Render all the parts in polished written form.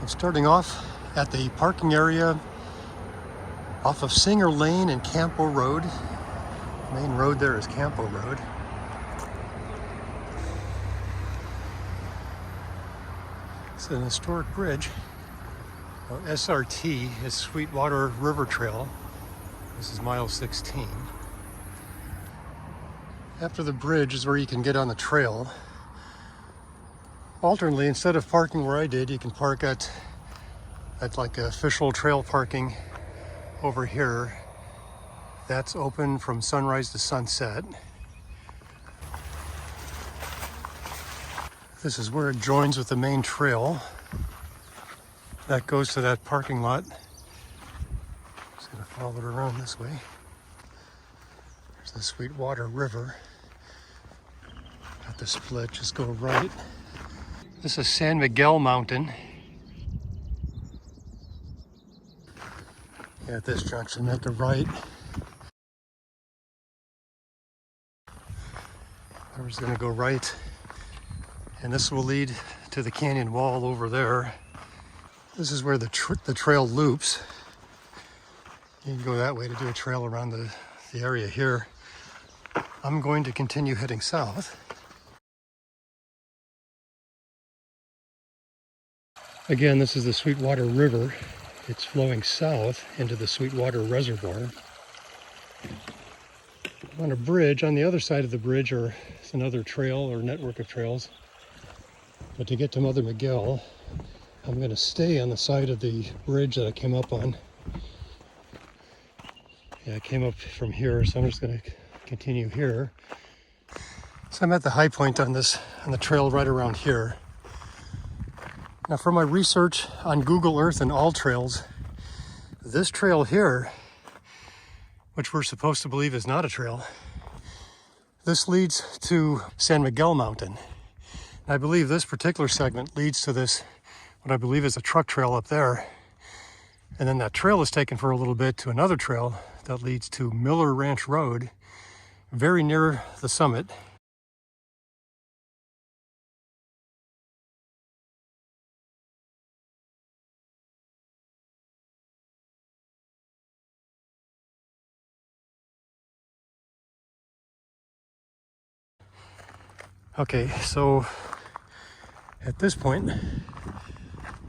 I'm starting off at the parking area off of Singer Lane and Campo Road. The main road there is Campo Road. It's an historic bridge. Well, SRT is Sweetwater River Trail. This is mile 16. After the bridge is where you can get on the trail. Alternately, instead of parking where I did, you can park at like official trail parking over here. That's open from sunrise to sunset. This is where it joins with the main trail. That goes to that parking lot. Just gonna follow it around this way. There's the Sweetwater River. At the split, just go right. This is San Miguel Mountain. At this junction, at the right. We're just gonna go right, and this will lead to the canyon wall over there. This is where the trail loops. You can go that way to do a trail around the area here. I'm going to continue heading south. Again, this is the Sweetwater River. It's flowing south into the Sweetwater Reservoir. On a bridge, on the other side of the bridge is another trail or network of trails. But to get to Mother Miguel, I'm going to stay on the side of the bridge that I came up on. Yeah, I came up from here, so I'm just going to continue here. So I'm at the high point on the trail right around here. Now, for my research on Google Earth and all trails, this trail here, which we're supposed to believe is not a trail, this leads to San Miguel Mountain. And I believe this particular segment leads to this, what I believe is a truck trail up there. And then that trail is taken for a little bit to another trail that leads to Miller Ranch Road, very near the summit. Okay, so at this point,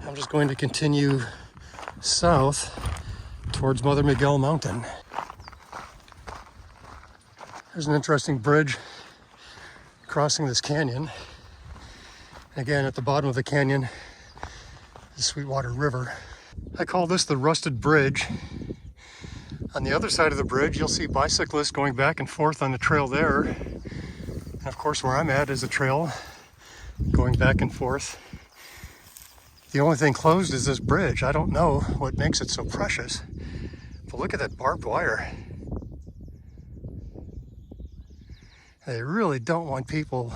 I'm just going to continue south towards Mother Miguel Mountain. There's an interesting bridge crossing this canyon. Again, at the bottom of the canyon, the Sweetwater River. I call this the Rusted Bridge. On the other side of the bridge, you'll see bicyclists going back and forth on the trail there. And of course, where I'm at is a trail going back and forth. The only thing closed is this bridge. I don't know what makes it so precious, but look at that barbed wire. They really don't want people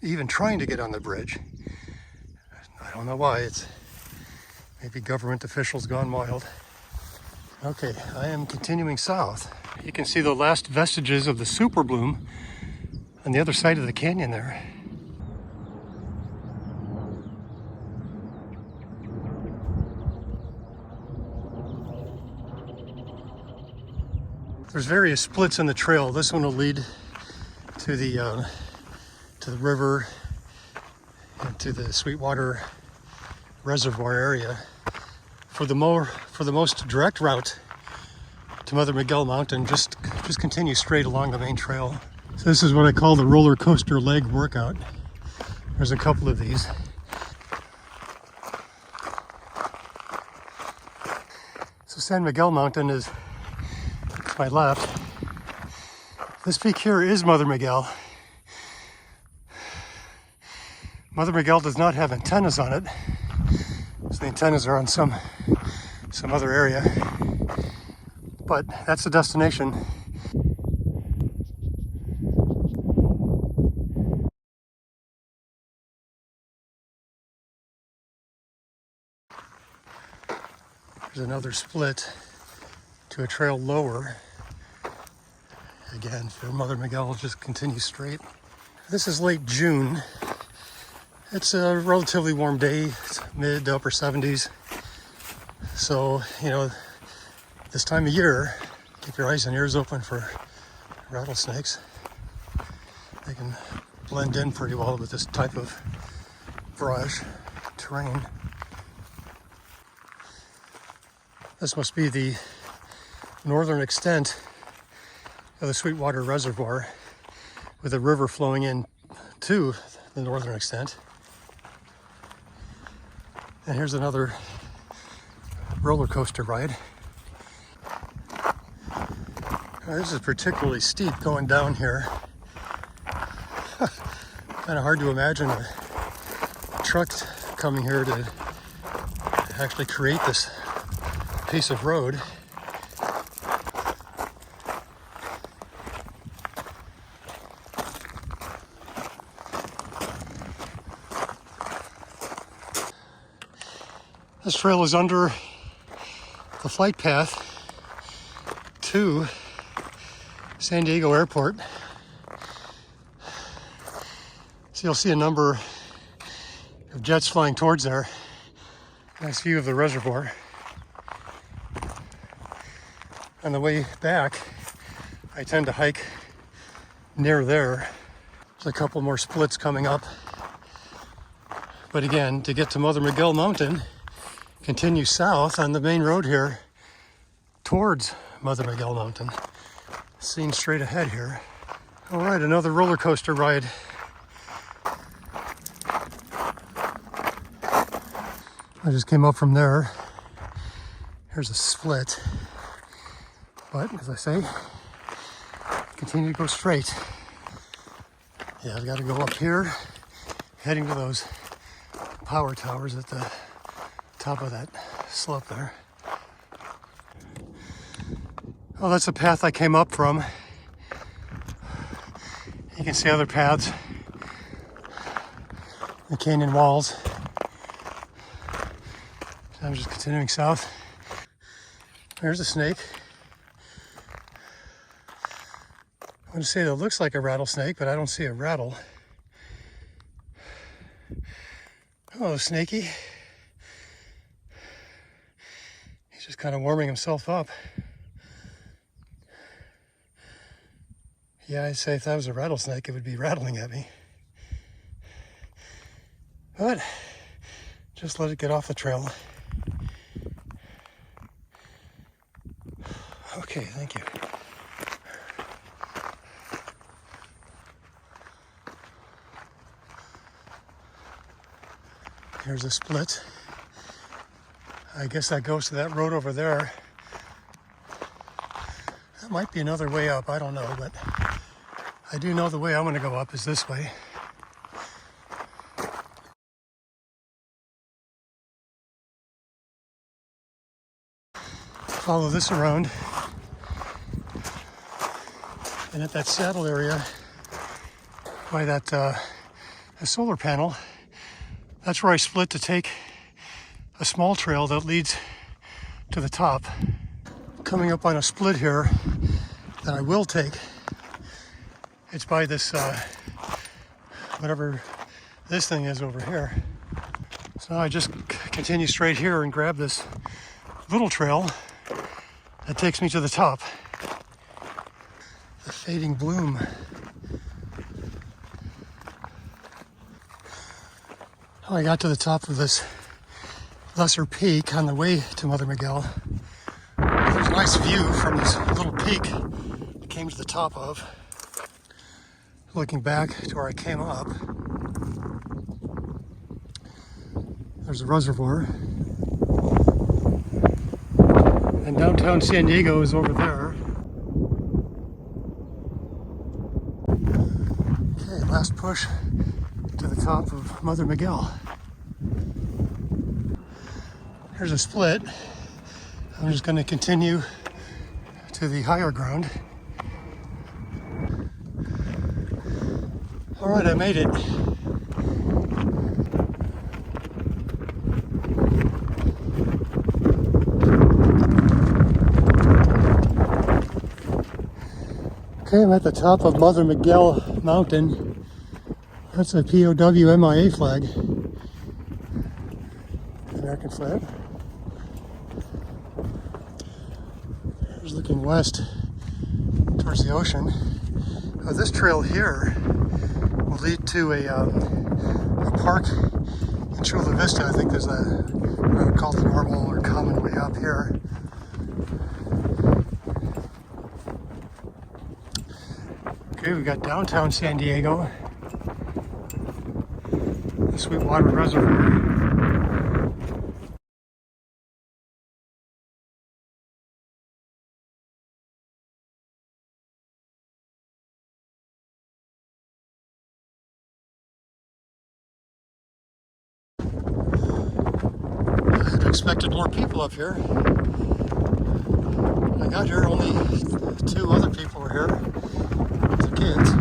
even trying to get on the bridge. I don't know why. It's maybe government officials gone wild. Okay, I am continuing south. You can see the last vestiges of the super bloom on the other side of the canyon there. There's various splits in the trail. This one will lead to the river and to the Sweetwater Reservoir area. For the most direct route to Mother Miguel Mountain, just continue straight along the main trail. So this is what I call the roller coaster leg workout. There's a couple of these. So San Miguel Mountain is to my left. This peak here is Mother Miguel. Mother Miguel does not have antennas on it. So the antennas are on some other area. But that's the destination. There's another split to a trail lower. Again, for Mother Miguel, just continue straight. This is late June, It's a relatively warm day. It's mid to upper 70s. So, this time of year, keep your eyes and ears open for rattlesnakes. They can blend in pretty well with this type of brush terrain. This must be the northern extent of the Sweetwater Reservoir, with a river flowing in to the northern extent. And here's another roller coaster ride. Now, this is particularly steep going down here. Kind of hard to imagine a truck coming here to actually create this piece of road. This trail is under the flight path to San Diego Airport. So you'll see a number of jets flying towards there. Nice view of the reservoir. On the way back, I tend to hike near there. There's a couple more splits coming up. But again, to get to Mother Miguel Mountain, continue south on the main road here towards Mother Miguel Mountain. Seen straight ahead here. All right, another roller coaster ride. I just came up from there. Here's a split. But as I say, continue to go straight. Yeah, I've got to go up here, heading to those power towers at the top of that slope there. Oh, that's the path I came up from. You can see other paths, the canyon walls. So I'm just continuing south. There's a snake. I want to say that it looks like a rattlesnake, but I don't see a rattle. Hello, Snakey. He's just kind of warming himself up. Yeah, I'd say if that was a rattlesnake, it would be rattling at me. But just let it get off the trail. Okay, thank you. Here's a split. I guess that goes to that road over there. That might be another way up, I don't know, but I do know the way I'm going to go up is this way. Follow this around. And at that saddle area by that a solar panel, that's where I split to take a small trail that leads to the top. Coming up on a split here that I will take. It's by this, whatever this thing is over here. So I just continue straight here and grab this little trail that takes me to the top. The fading bloom. I got to the top of this lesser peak on the way to Mother Miguel. There's a nice view from this little peak I came to the top of. Looking back to where I came up, there's a reservoir. And downtown San Diego is over there. Okay, last push to the top of Mother Miguel. Here's a split. I'm just going to continue to the higher ground. All right, I made it. Okay, I'm at the top of Mother Miguel Mountain. That's a POW MIA flag. American flag. Here's looking west towards the ocean. This trail here will lead to a park in Chula Vista. I think there's what I would call the normal or common way up here. Okay, we've got downtown San Diego, the Sweetwater Reservoir. I had expected more people up here. When I got here, only 2 other people were here, the kids.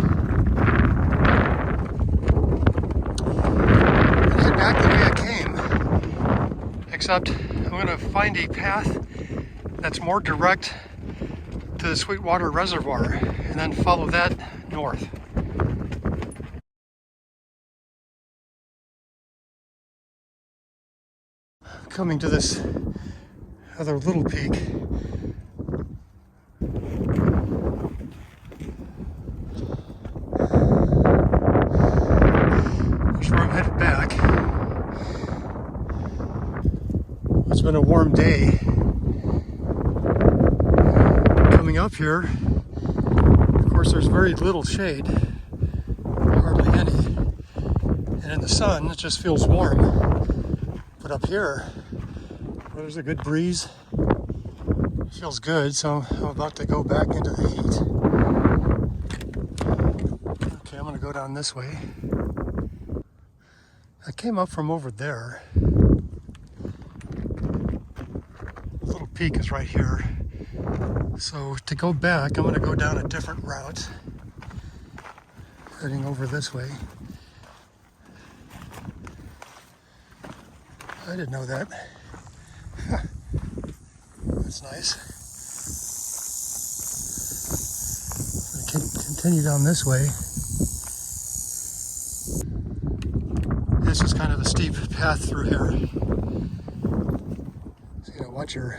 And head back the way I came, except I'm going to find a path that's more direct to the Sweetwater Reservoir, and then follow that north. Coming to this other little peak. That's where I'm headed back. It's been a warm day. Coming up here, of course, there's very little shade, hardly any, and in the sun it just feels warm. But up here, well, there's a good breeze. It feels good, so I'm about to go back into the heat. Okay, I'm gonna go down this way. I came up from over there. The little peak is right here. So to go back, I'm gonna go down a different route, heading over this way. I didn't know that. That's nice. I can continue down this way. This is kind of a steep path through here. So you know, watch your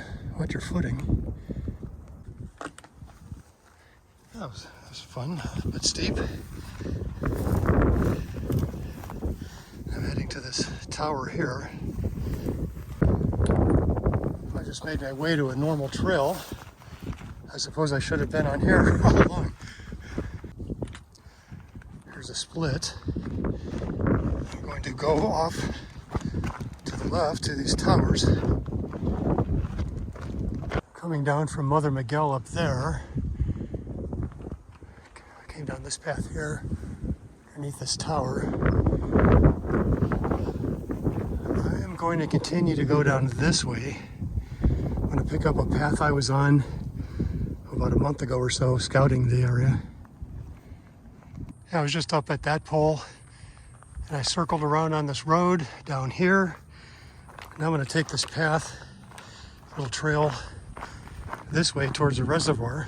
footing. That was fun, but steep. I'm heading to this tower here. I just made my way to a normal trail. I suppose I should have been on here all along. Here's a split. I'm going to go off to the left to these towers. Coming down from Mother Miguel up there. I came down this path here, underneath this tower. I am going to continue to go down this way. I'm going to pick up a path I was on about a month ago or so, scouting the area. I was just up at that pole, and I circled around on this road down here. Now I'm going to take this path, little trail, this way towards the reservoir.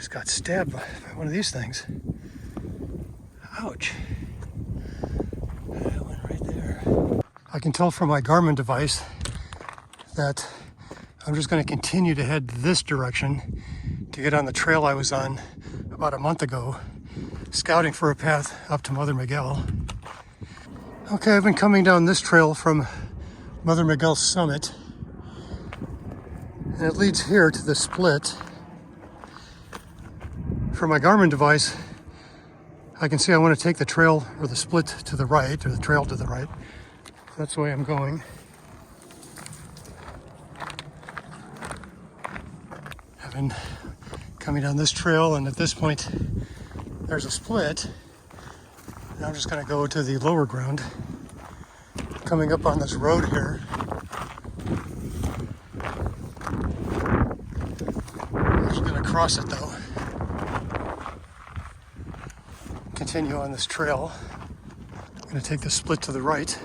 Got stabbed by one of these things. Ouch. That went right there. I can tell from my Garmin device that I'm just going to continue to head this direction to get on the trail I was on about a month ago, scouting for a path up to Mother Miguel. Okay, I've been coming down this trail from Mother Miguel summit, and it leads here to the split. For my Garmin device, I can see I want to take the trail or the split to the right, or the trail to the right. That's the way I'm going. I've been coming down this trail, and at this point, there's a split. And I'm just going to go to the lower ground. Coming up on this road here. I'm just going to cross it though. Continue on this trail. I'm going to take the split to the right.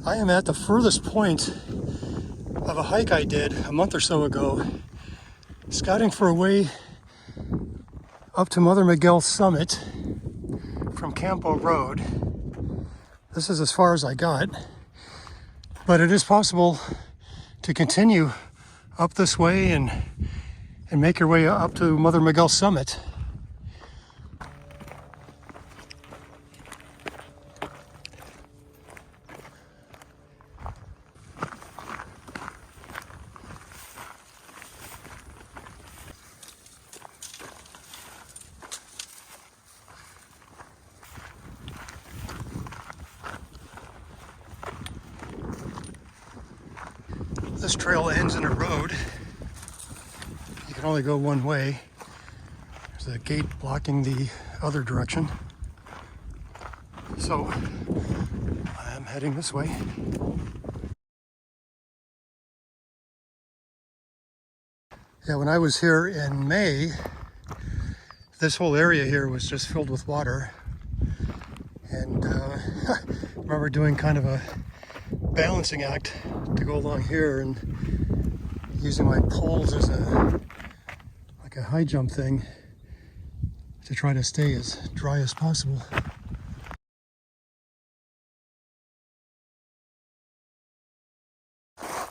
I am at the furthest point of a hike I did a month or so ago, scouting for a way up to Mother Miguel summit from Campo Road. This is as far as I got, but it is possible to continue up this way and make your way up to Mother Miguel summit. This trail ends in a road. You can only go one way. There's a gate blocking the other direction. So I'm heading this way. Yeah, when I was here in May, this whole area here was just filled with water. And I remember doing kind of a balancing act to go along here and using my poles as a high jump thing to try to stay as dry as possible.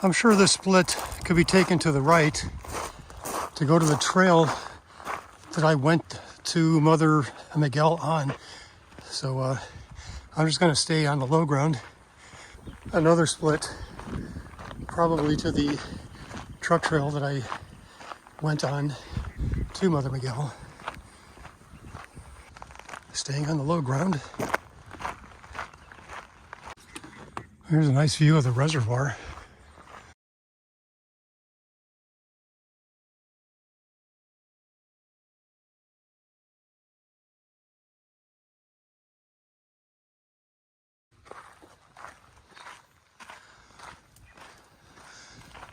I'm sure this split could be taken to the right to go to the trail that I went to Mother Miguel on. So I'm just going to stay on the low ground. Another split, probably to the truck trail that I went on to Mother Miguel. Staying on the low ground. Here's a nice view of the reservoir.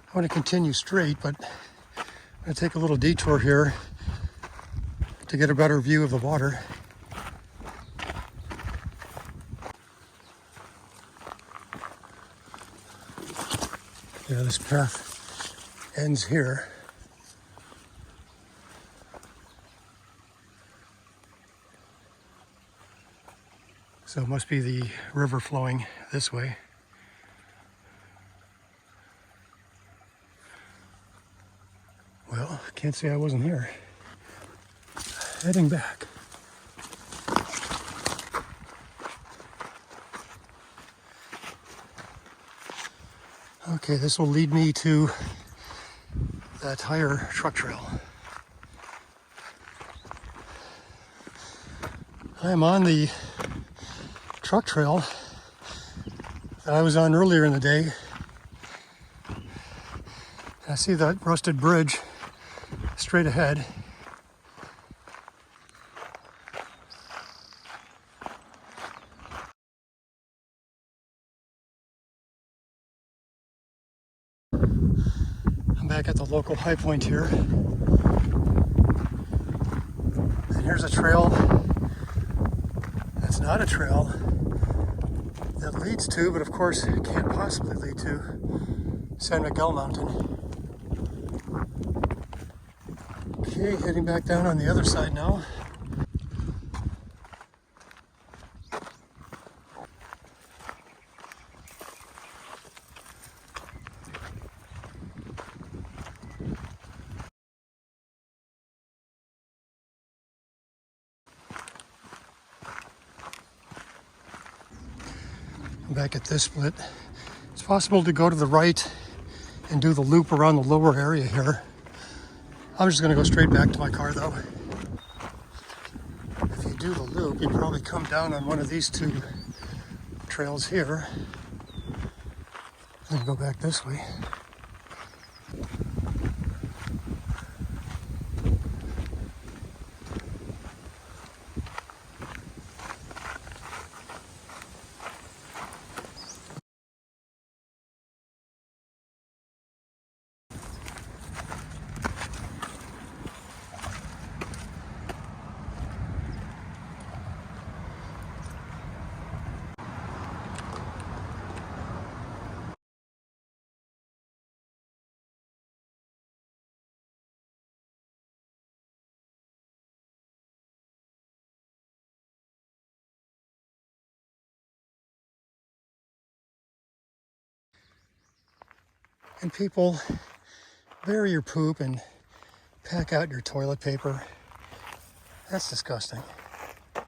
I want to continue straight, but I'm going to take a little detour here to get a better view of the water. Yeah, this path ends here. So it must be the river flowing this way. Well, can't say I wasn't here. Heading back. Okay, this will lead me to that higher truck trail. I am on the truck trail that I was on earlier in the day. I see that rusted bridge straight ahead. I'm back at the local high point here. And here's a trail that's not a trail that leads to, but of course it can't possibly lead to, San Miguel Mountain. Okay, heading back down on the other side now. I'm back at this split. It's possible to go to the right and do the loop around the lower area here. I'm just going to go straight back to my car though. If you do the loop, you probably come down on one of these two trails here and go back this way. And people bury your poop and pack out your toilet paper. That's disgusting.